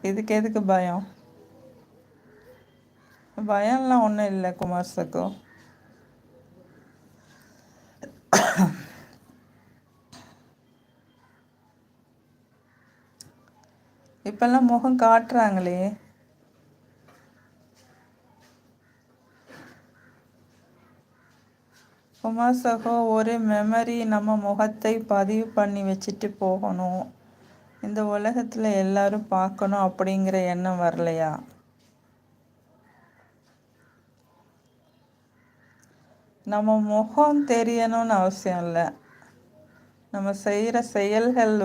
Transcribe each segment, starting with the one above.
இதுக்கு எதுக்கு பயம்? பயம்லாம் ஒன்றும் இல்லை குமார் சகோ. இப்பெல்லாம் முகம் காட்டுறாங்களே. குமார் சகோ, ஒரு மெமரி நம்ம முகத்தை பதிவு பண்ணி வச்சுட்டு போகணும், இந்த உலகத்தில் எல்லாரும் பார்க்கணும் அப்படிங்கிற எண்ணம் வரலையா? நம்ம முகம் தெரியணும்னு அவசியம் இல்லை, நம்ம செய்கிற செயல்கள்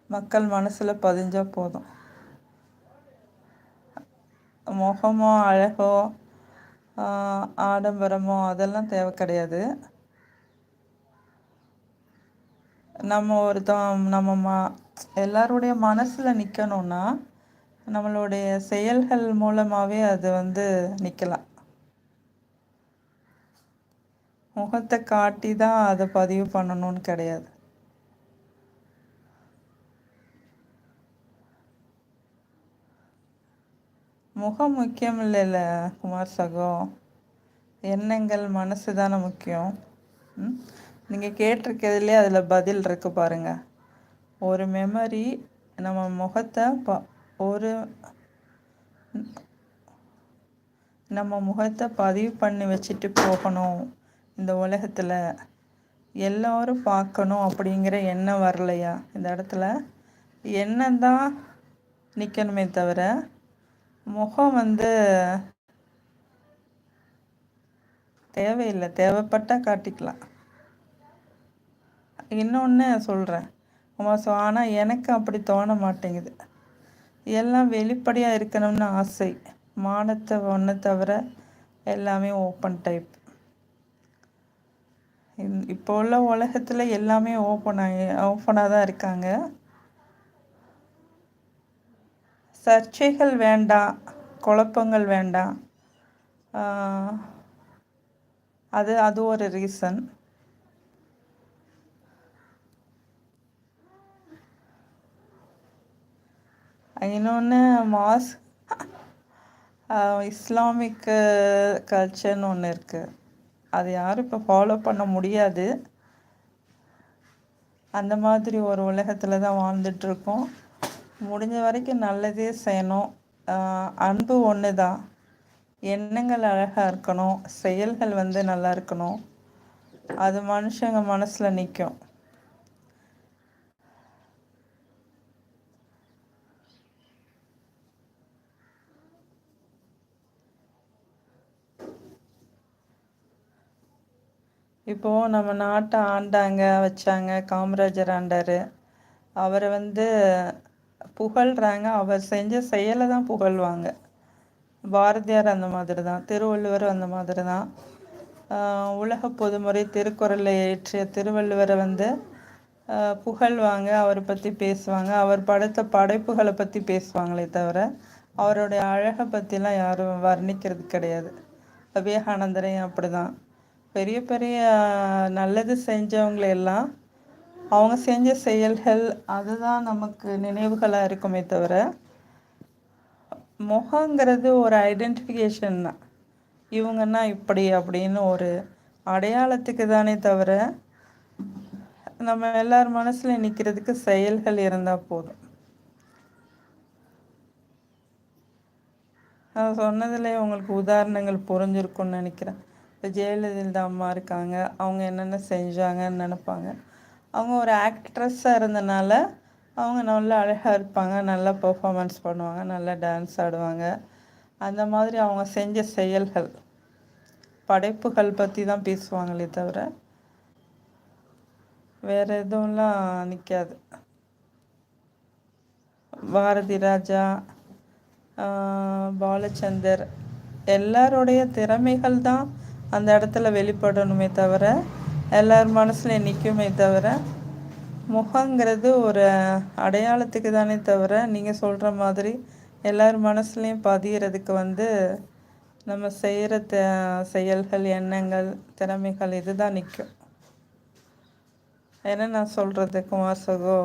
மக்கள் மனசில் பதிஞ்சால் போதும். முகமோ அழகோ ஆடம்பரமோ அதெல்லாம் தேவை கிடையாது. நம்ம எல்லாருடைய மனசில் நிற்கணும்னா நம்மளுடைய செயல்கள் மூலமாகவே அது நிற்கலாம். முகத்தை காட்டி தான் அதை பதிவு பண்ணணும்னு கிடையாது. முகம் முக்கியம் இல்லைல்ல குமார் சகோ, எண்ணங்கள் மனசு தானே முக்கியம். நீங்கள் கேட்டிருக்கிறதுலே அதில் பதில் இருக்கு பாருங்க. ஒரு மெமரி நம்ம முகத்தை நம்ம முகத்தை பதிவு பண்ணி வச்சுட்டு போகணும், இந்த உலகத்தில் எல்லோரும் பார்க்கணும் அப்படிங்கிற எண்ணம் வரலையா? இந்த இடத்துல எண்ணம் தான் நிற்கணுமே தவிர முகம் தேவையில்லை, தேவைப்பட்டால் காட்டிக்கலாம். இன்னொன்று சொல்கிறேன் ஆனால் எனக்கு அப்படி தோண மாட்டேங்குது. எல்லாம் வெளிப்படையாக இருக்கணும்னு ஆசை, மானத்தை ஒன்று தவிர எல்லாமே ஓப்பன் டைப். இப்போ உள்ள உலகத்தில் எல்லாமே ஓப்பனாக தான் இருக்காங்க. சர்ச்சைகள் வேண்டாம், குழப்பங்கள் வேண்டாம். அது ஒரு ரீசன். இன்னொன்று இஸ்லாமிக் கல்ச்சர்னு ஒன்று இருக்குது, அது யாரும் இப்போ ஃபாலோ பண்ண முடியாது. அந்த மாதிரி ஒரு உலகத்தில் தான் வாழ்ந்துட்டுருக்கோம். முடிஞ்ச வரைக்கும் நல்லதே செய்யணும். அன்பு ஒன்று தான், எண்ணங்கள் அழகாக இருக்கணும், செயல்கள் நல்லா இருக்கணும், அது மனுஷங்க மனசில் நிற்கும். இப்போது நம்ம நாட்டை வச்சாங்க, காமராஜர் ஆண்டார். அவரை புகழ்கிறாங்க, அவர் செஞ்ச செயலை தான் புகழ்வாங்க. பாரதியார் அந்த மாதிரி தான், திருவள்ளுவர் அந்த மாதிரி தான். உலக பொதுமுறை திருக்குறளை இயற்றிய திருவள்ளுவரை புகழ்வாங்க, அவரை பற்றி பேசுவாங்க, அவர் படைத்த படைப்புகளை பற்றி பேசுவாங்களே தவிர அவருடைய அழகை பற்றிலாம் யாரும் வர்ணிக்கிறது கிடையாது. விவேகானந்தரையும் அப்படி தான். பெரிய பெரிய நல்லது செஞ்சவங்களெல்லாம் அவங்க செஞ்ச செயல்கள் அதுதான் நமக்கு நினைவுகளாக இருக்குமே தவிர, முகங்கிறது ஒரு ஐடென்டிஃபிகேஷன் தான். இவங்கன்னா இப்படி அப்படின்னு ஒரு அடையாளத்துக்கு தானே தவிர நம்ம எல்லார் மனசில் நிற்கிறதுக்கு செயல்கள் இருந்தால் போதும். நான் சொன்னதில் உங்களுக்கு உதாரணங்கள் புரிஞ்சிருக்குன்னு நினைக்கிறேன். இப்போ ஜெயலலிதா அம்மா இருக்காங்க, அவங்க என்னென்ன செஞ்சாங்கன்னு நினப்பாங்க. அவங்க ஒரு ஆக்ட்ரஸாக இருந்தனால அவங்க நல்லா அழகாக இருப்பாங்க, நல்லா பெர்ஃபார்மன்ஸ் பண்ணுவாங்க, நல்லா டான்ஸ் ஆடுவாங்க. அந்த மாதிரி அவங்க செஞ்ச செயல்கள் படைப்புகள் பற்றி தான் பேசுவாங்களே தவிர வேறு எதுவும்லாம் நிற்காது. பாரதி ராஜா, பாலச்சந்தர் எல்லாருடைய திறமைகள் தான் அந்த இடத்துல வெளிப்படணுமே தவிர எல்லார் மனசுலையும் நிற்குமே தவிர, முகங்கிறது ஒரு அடையாளத்துக்கு தானே தவிர நீங்கள் சொல்கிற மாதிரி எல்லார் மனசுலையும் பதியறதுக்கு நம்ம செய்கிற செயல்கள், எண்ணங்கள், திறமைகள் இதுதான் நிற்கும். என்ன நான் சொல்கிறது குமார் சகோ?